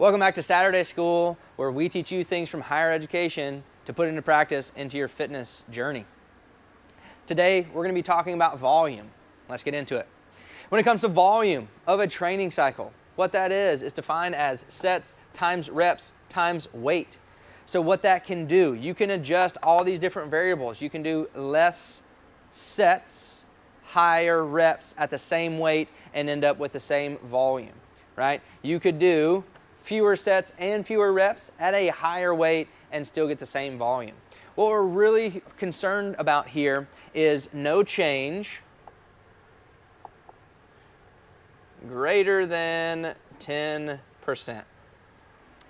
Welcome back to Saturday School, where we teach you things from higher education to put into practice into your fitness journey. Today, we're going to be talking about volume. Let's get into it. When it comes to volume of a training cycle, what that is defined as sets times reps times weight. So what that can do, you can adjust all these different variables. You can do less sets, higher reps at the same weight, and end up with the same volume, right? You could do fewer sets and fewer reps at a higher weight and still get the same volume. What we're really concerned about here is no change greater than 10%.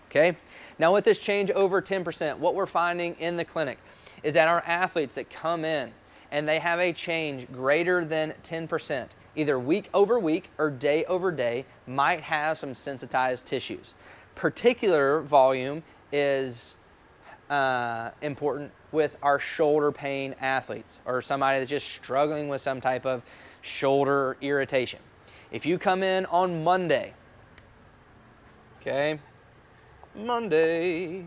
Okay? Now with this change over 10%, what we're finding in the clinic is that our athletes that come in and they have a change greater than 10%, either week over week or day over day, might have some sensitized tissues. Particular volume is important with our shoulder pain athletes or somebody that's just struggling with some type of shoulder irritation. If you come in on Monday, okay, Monday,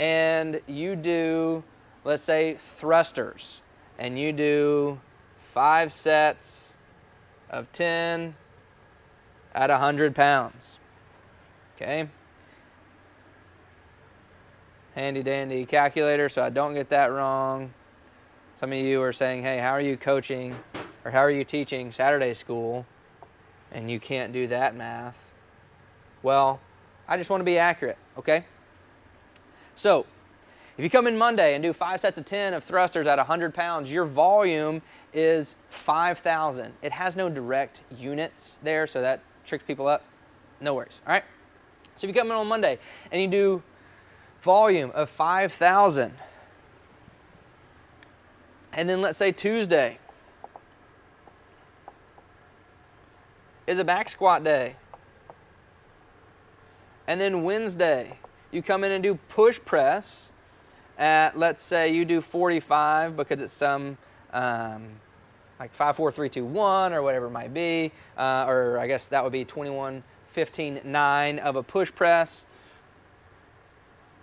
and you do, let's say, thrusters, and you do 5 sets of 10 at 100 pounds, okay? Handy dandy calculator so I don't get that wrong. Some of you are saying, hey, how are you coaching or how are you teaching Saturday school and you can't do that math? Well, I just want to be accurate, okay? So, if you come in Monday and do 5 sets of 10 of thrusters at 100 pounds, your volume is 5,000. It has no direct units there, so that tricks people up. No worries, all right? So if you come in on Monday and you do volume of 5,000, and then let's say Tuesday is a back squat day, and then Wednesday you come in and do push press at, let's say you do 45 because it's some like 5, 4, 3, 2, 1 or whatever it might be, or I guess that would be 21, 15, 9 of a push press,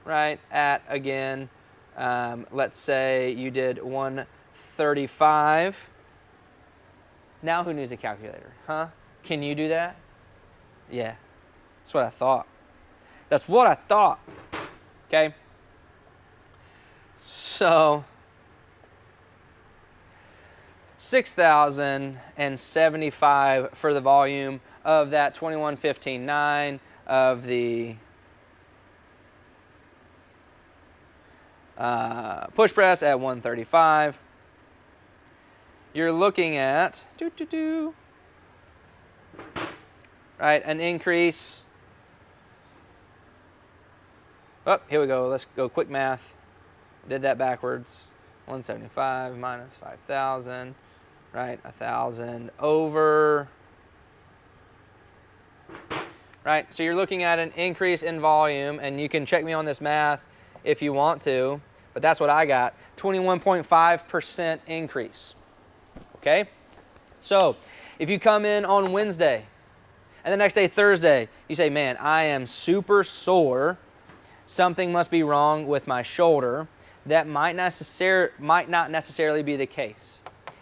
right, at, again, let's say you did 135. Now who needs a calculator, huh? Can you do that? Yeah, that's what I thought. That's what I thought, okay? So, 6,075 for the volume of that 21, 15, 9 of the push press at 135. You're looking at right, an increase. Oh, here we go. Let's go quick math. Did that backwards. 175 minus 5,000, right? 1,000 over. Right, so you're looking at an increase in volume, and you can check me on this math if you want to, but that's what I got. 21.5% increase. Okay? So, if you come in on Wednesday, and the next day, Thursday, you say, man, I am super sore. Something must be wrong with my shoulder. That might not necessarily be the case.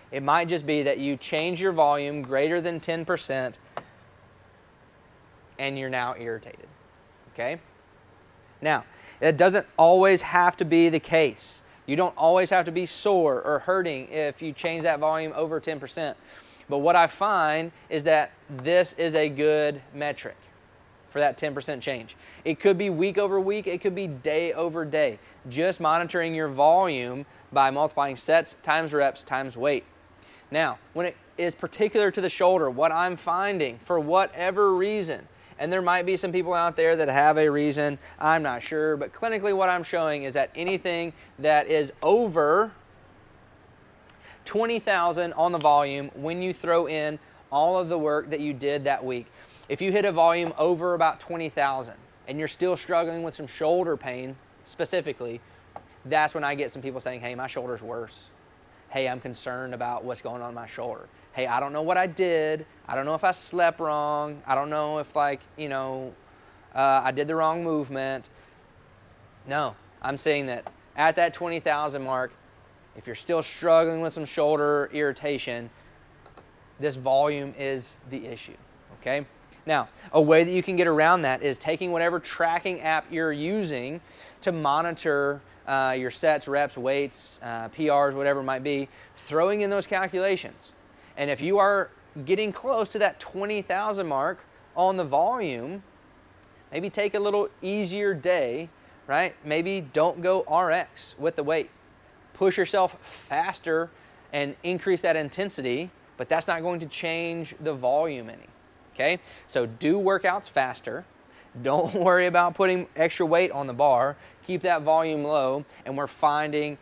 It might just be that you change your volume greater than 10% and you're now irritated. Okay? Now, it doesn't always have to be the case. You don't always have to be sore or hurting if you change that volume over 10%. But what I find is that this is a good metric for that 10% change. It could be week over week, it could be day over day. Just monitoring your volume by multiplying sets times reps times weight. Now, when it is particular to the shoulder, what I'm finding for whatever reason, and there might be some people out there that have a reason, I'm not sure, but clinically what I'm showing is that anything that is over 20,000 on the volume when you throw in all of the work that you did that week. If you hit a volume over about 20,000 and you're still struggling with some shoulder pain specifically, that's when I get some people saying, hey, my shoulder's worse. Hey, I'm concerned about what's going on in my shoulder. Hey, I don't know what I did. I don't know if I slept wrong. I don't know if I did the wrong movement. No, I'm saying that at that 20,000 mark, if you're still struggling with some shoulder irritation, this volume is the issue, okay? Now, a way that you can get around that is taking whatever tracking app you're using to monitor your sets, reps, weights, PRs, whatever it might be, throwing in those calculations. And if you are getting close to that 20,000 mark on the volume, maybe take a little easier day, right? Maybe don't go RX with the weight. Push yourself faster and increase that intensity, but that's not going to change the volume any, okay? So do workouts faster. Don't worry about putting extra weight on the bar. Keep that volume low, and we're finding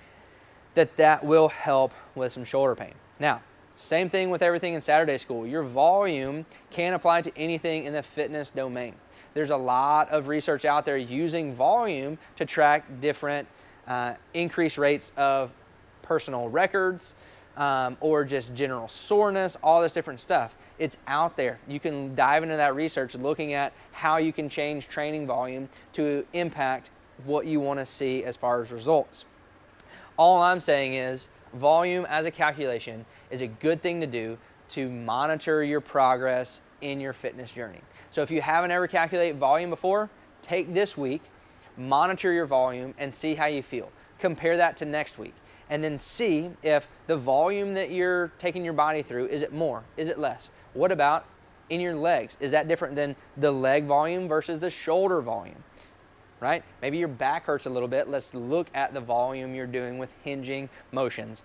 that that will help with some shoulder pain. Now, same thing with everything in Saturday school. Your volume can apply to anything in the fitness domain. There's a lot of research out there using volume to track different increased rates of personal records or just general soreness, all this different stuff. It's out there. You can dive into that research looking at how you can change training volume to impact what you want to see as far as results. All I'm saying is volume as a calculation is a good thing to do to monitor your progress in your fitness journey. So if you haven't ever calculated volume before, take this week, monitor your volume and see how you feel. Compare that to next week and then see if the volume that you're taking your body through, is it more? Is it less? What about in your legs? Is that different than the leg volume versus the shoulder volume? Right? Maybe your back hurts a little bit. Let's look at the volume you're doing with hinging motions.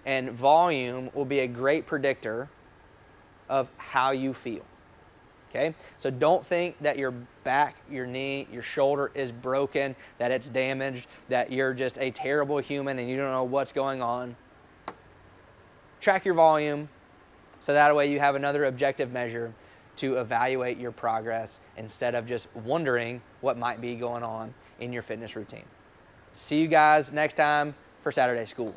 And volume will be a great predictor of how you feel. Okay? So don't think that your back, your knee, your shoulder is broken, that it's damaged, that you're just a terrible human and you don't know what's going on. Track your volume so that way you have another objective measure to evaluate your progress instead of just wondering what might be going on in your fitness routine. See you guys next time for Saturday School.